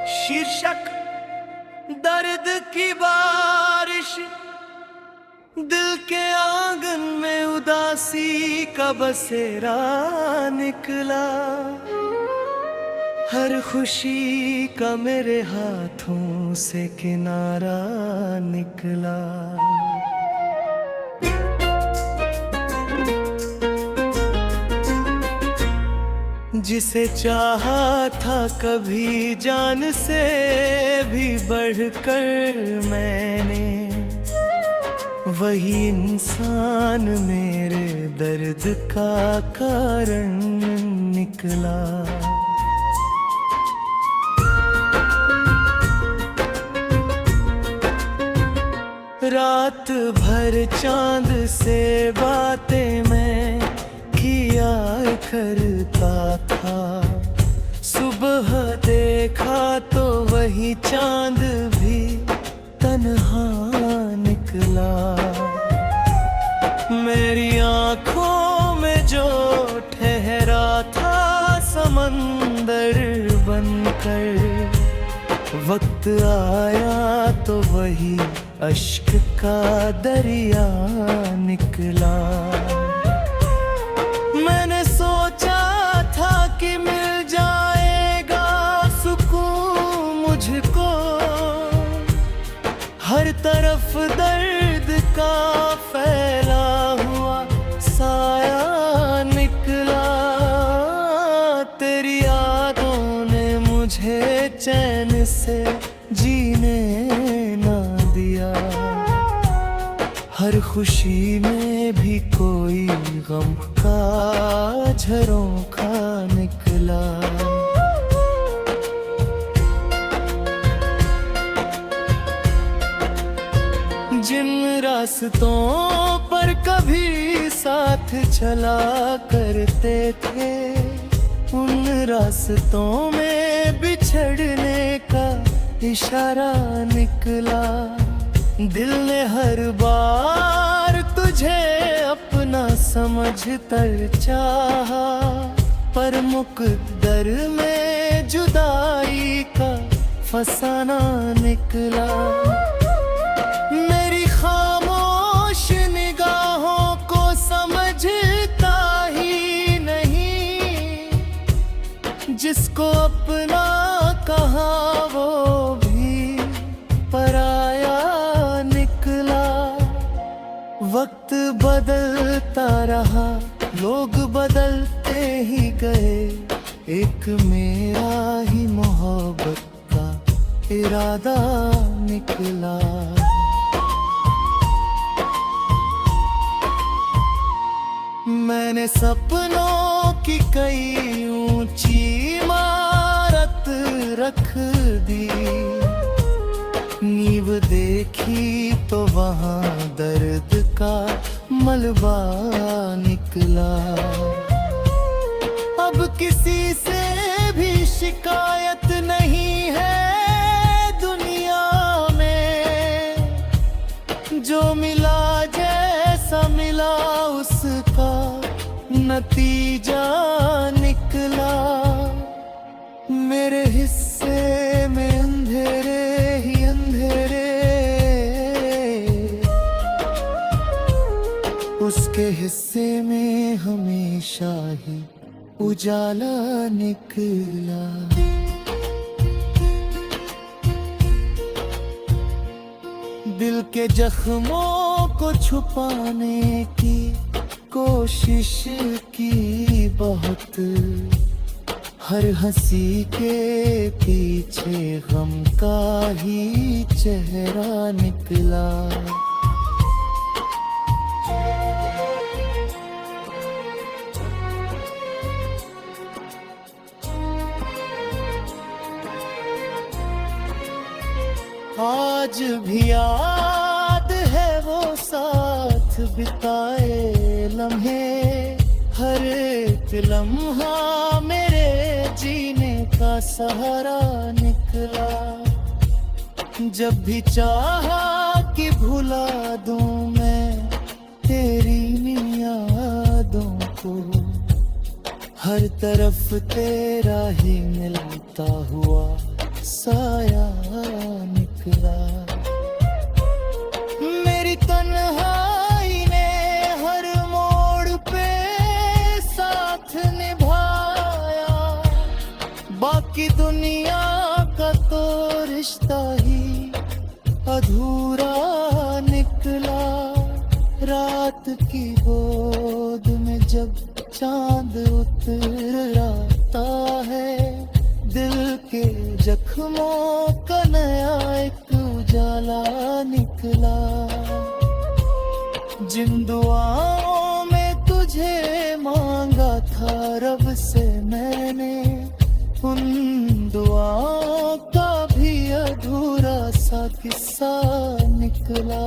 शीर्षक दर्द की बारिश। दिल के आंगन में उदासी का बसेरा निकला। हर खुशी का मेरे हाथों से किनारा निकला। जिसे चाहा था कभी जान से भी बढ़कर मैंने, वही इंसान मेरे दर्द का कारण निकला। रात भर चांद से बातें मैं किया करता था। सुबह देखा तो वही चांद भी तन्हा निकला। मेरी आँखों में जो ठहरा था समंदर बनकर, वक्त आया तो वही अश्क का दरिया निकला। मैंने सोचा था कि मिल जाएगा सुकून मुझको, हर तरफ दर्द का फैला हुआ साया निकला। तेरी यादों ने मुझे चैन से जीने ना दिया। हर खुशी में भी कोई गम का झरोखा निकला। जिन रास्तों पर कभी साथ चला करते थे, उन रास्तों में बिछड़ने का इशारा निकला। दिल ने हर बार तुझे अपना समझ कर चाहा, पर मुकद्दर में जुदाई का फसाना निकला। मेरी खामोश निगाहों को समझता ही नहीं, जिसको अपना कहा वो भी पराया निकला। वक्त बदलता रहा, लोग बदलते ही गए, एक मेरा ही मोहब्बत का इरादा निकला। मैंने सपनों की कई ऊंची इमारत रख दी, नींव देखी तो वहाँ दर्द का मलबा निकला। अब किसी से भी शिकायत नहीं है दुनिया में, जो मिला जैसा मिला उसका नतीजा निकला। मेरे हिस्से में अंधेरे ही अंधेरे, उसके हिस्से में हमेशा ही उजाला निकला। दिल के जख्मों को छुपाने की कोशिश की बहुत, हर हंसी के पीछे गम का ही चेहरा निकला। आज भी याद है वो साथ बिताए लम्हे, हर एक लम्हा मेरे जीने का सहारा निकला। जब भी चाहा कि भुला दूं मैं तेरी यादों को, हर तरफ तेरा ही मिलता हुआ साया निकला। मेरी तन्हाई ने हर मोड़ पे साथ निभाया, बाकी दुनिया का तो रिश्ता ही अधूरा निकला। रात की गोद में जब चांद उतर आता है, दिल के जख्मों का नया एक उजाला निकला। जिन दुआओं में तुझे मांगा था रब से मैंने, उन दुआओं का भी अधूरा सा किस्सा निकला।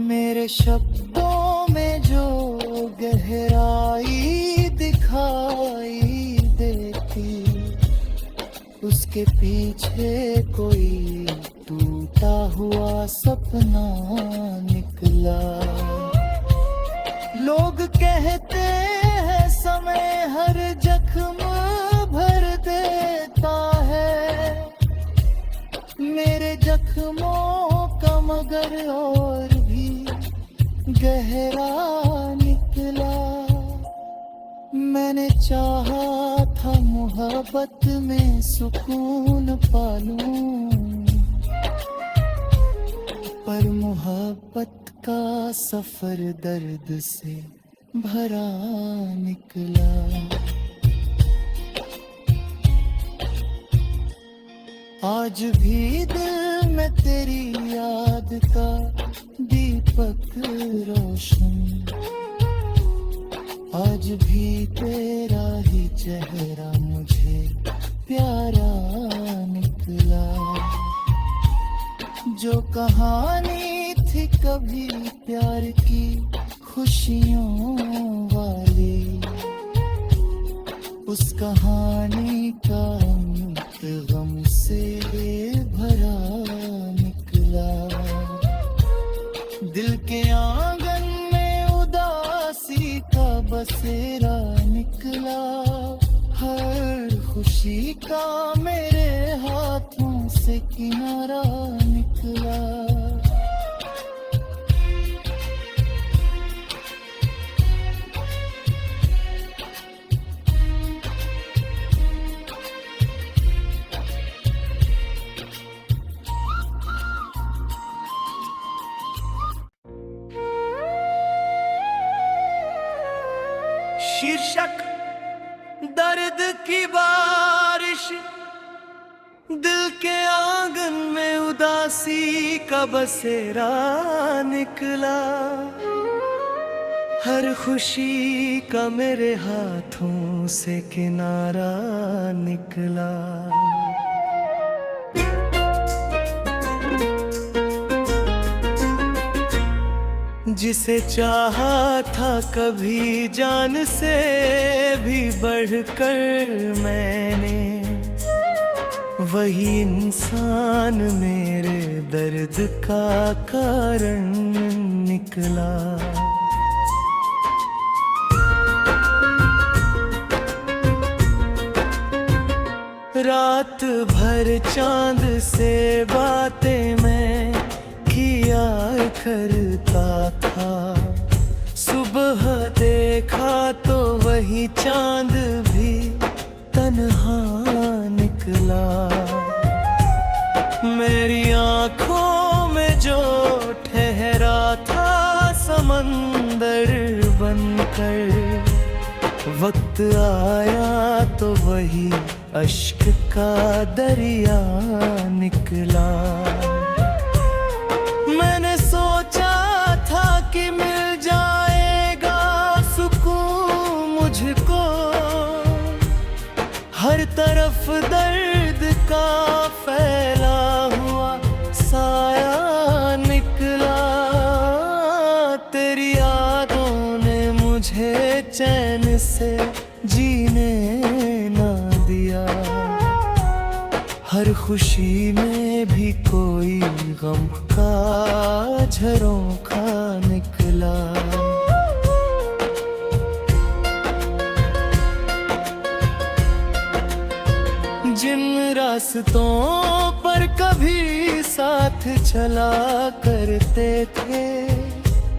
मेरे शब्दों में जो गहराई दिखाई देती, उसके पीछे कोई टूटा हुआ सपना निकला। लोग कहते हैं समय हर जख्म भर देता है, मेरे जख्मों का मगर और भी गहरा निकला। मैंने चाहा था मोहब्बत में सुकून पालूं, पर मोहब्बत का सफर दर्द से भरा निकला। आज भी दिल में तेरी याद का दीपक रोशन, आज भी तेरा ही चेहरा मुझे प्यारा निकला। जो कहानी थी कभी प्यार की खुशियों वाली, उस कहानी का अंत गम से भरा निकला। दिल के आंगन में उदासी का बसेरा निकला। हर खुशी का मेरे हाथों से किनारा निकला। शीर्षक दर्द की बारिश, दिल के आंगन में उदासी का बसेरा निकला। हर खुशी का मेरे हाथों से किनारा निकला। जिसे चाहा था कभी जान से भी बढ़कर मैंने, वही इंसान मेरे दर्द का कारण निकला। रात भर चांद से बातें मैं किया करता था, सुबह देखा तो वही चांद भी तन्हा निकला। मेरी आँखों में जो ठहरा था समंदर बनकर, वक्त आया तो वही अश्क का दरिया निकला। मैंने सोचा था कि मिल जाएगा सुकून मुझको, हर तरफ दर्द का फैला हुआ साया निकला। तेरी यादों ने मुझे चैन से जीने ना दिया, हर खुशी में भी कोई गम का झरोखा निकला। रास्तों पर कभी साथ चला करते थे,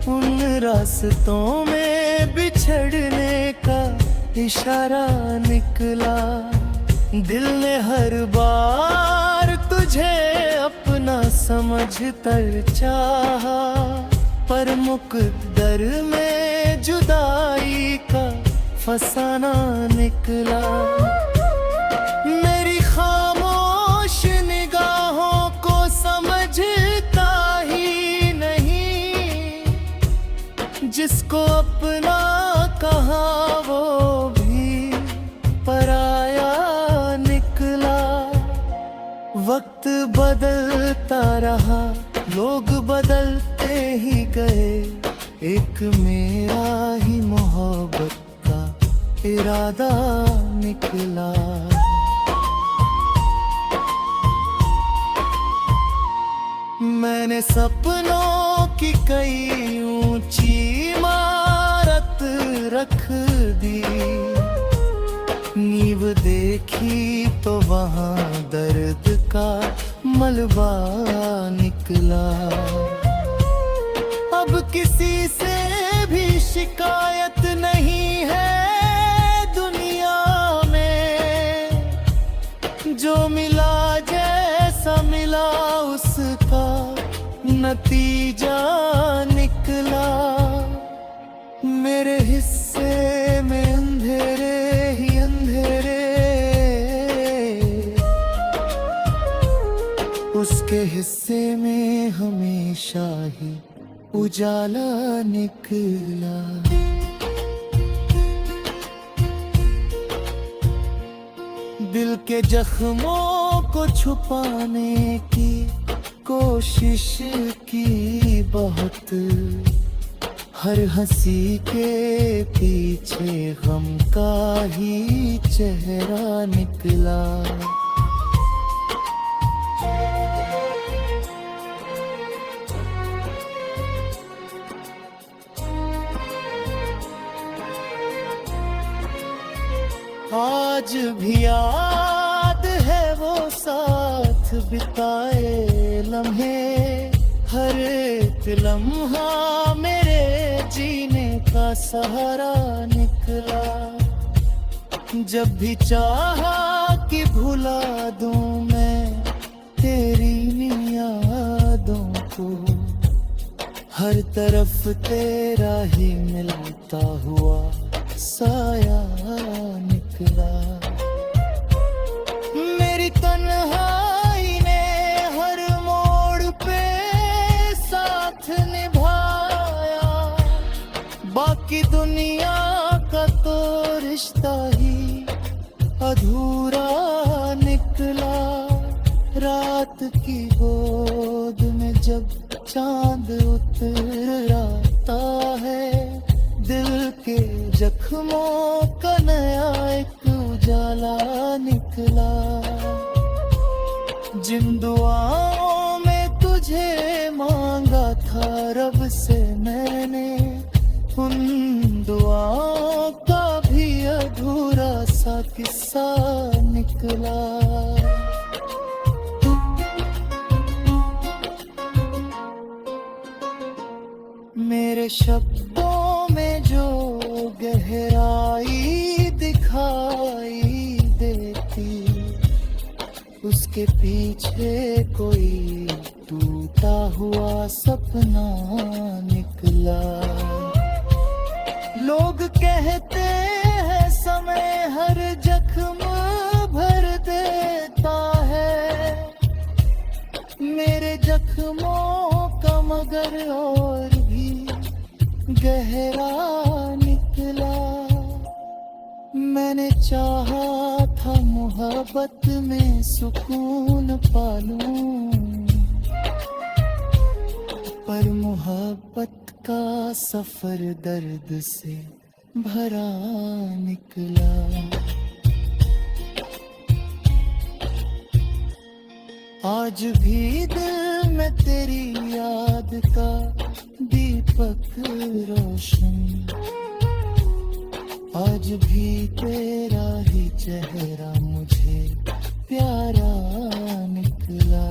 उन रास्तों में बिछड़ने का इशारा निकला। दिल ने हर बार तुझे अपना समझ कर चाहा, पर मुकद्दर में जुदाई का फसाना निकला। मेरी खामोश निगाहों को समझता ही नहीं, जिसको अपना कहा वो भी पराया निकला। वक्त बदलता रहा, लोग बदलते ही गए, एक मेरा ही मोहब्बत का इरादा निकला। मैंने सपनों की कई ऊंची इमारत रख दी, नींव देखी तो वहां दर्द का मलबा निकला। अब किसी से भी शिकायत नहीं है दुनिया में, जो मिला जैसा मिला उसका नतीजा निकला। मेरे हिस्से में अंधेरे ही अंधेरे, उसके हिस्से में हमेशा ही उजाला निकला। दिल के जख्मों को छुपाने की कोशिश की बहुत, हर हंसी के पीछे गम का ही चेहरा निकला। आज भी याद है वो साथ बिताए लम्हे, हर एक लम्हा मेरे जीने का सहारा निकला। जब भी चाहा कि भुला दूं मैं तेरी यादों को, हर तरफ तेरा ही मिलता हुआ साया निकला। मेरी तन्हाई ने हर मोड़ पे साथ निभाया, बाकी दुनिया का तो रिश्ता ही अधूरा निकला। रात की गोद में जब चांद उतर आता है, दिल के जख्मों का नया एक उजाला निकला। जिन दुआओं में तुझे मांगा था रब से मैंने, उन दुआओं का भी अधूरा सा किस्सा निकला। मेरे शब्दों में जो गहराई दिखाई देती, उसके पीछे कोई टूटा हुआ सपना निकला। लोग कहते हैं समय हर जख्म भर देता है, मेरे जख्मों का मगर और भी गहरा निकला। मैंने चाहा था मोहब्बत में सुकून पालूं, पर मोहब्बत का सफर दर्द से भरा निकला। आज भी दिल में तेरी याद का दीपक रोशन, आज भी तेरा ही चेहरा मुझे प्यारा निकला।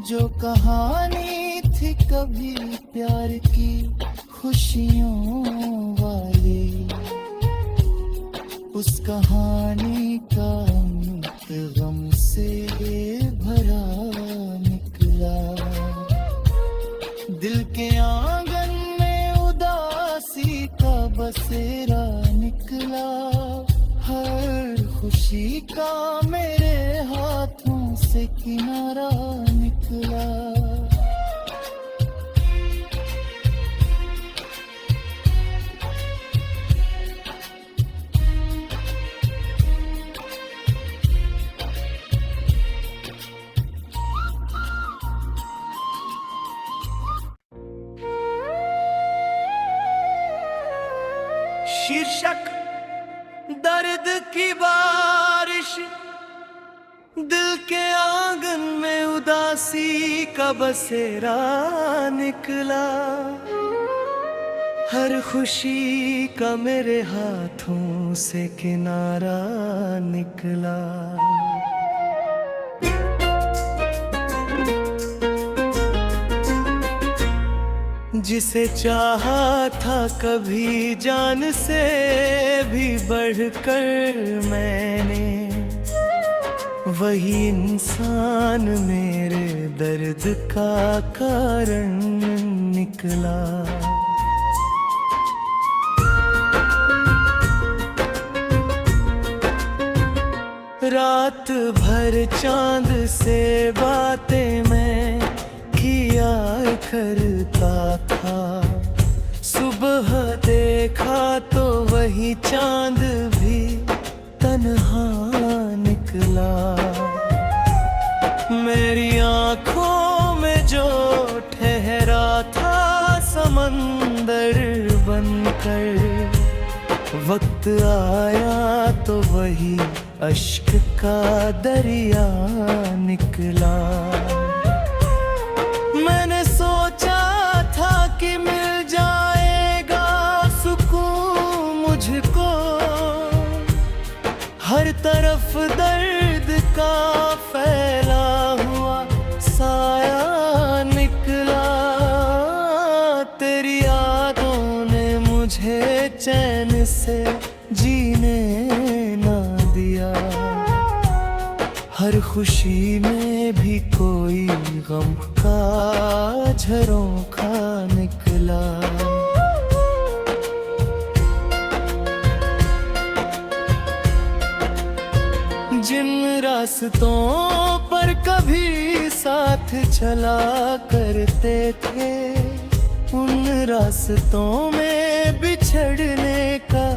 जो कहानी थी कभी प्यार की खुशियों वाली, उस कहानी का अंत गम से भरा निकला। दिल के आंगन में उदासी का बसेरा निकला। हर खुशी का मेरे हाथों से किनारा निकला। शीर्षक दर्द की बारिश। दिल के आंगन में उदासी का बसेरा निकला। हर खुशी का मेरे हाथों से किनारा निकला। जिसे चाहा था कभी जान से भी बढ़कर मैंने, वही इंसान मेरे दर्द का कारण निकला। रात भर चांद से बातें मैं किया करता था। सुबह देखा तो वही चांद भी तन्हा निकला। मेरी आँखों में जो ठहरा था समंदर बनकर, वक्त आया तो वही अश्क का दरिया निकला। मैंने सोचा था कि मिल जाएगा सुकून मुझको, हर तरफ दर्द का फैला हुआ साया निकला। तेरी यादों ने मुझे चैन से जीने ना दिया। हर खुशी में भी कोई गम का झरोखा निकला। जिन रास्तों पर कभी साथ चला करते थे, उन रास्तों में बिछड़ने का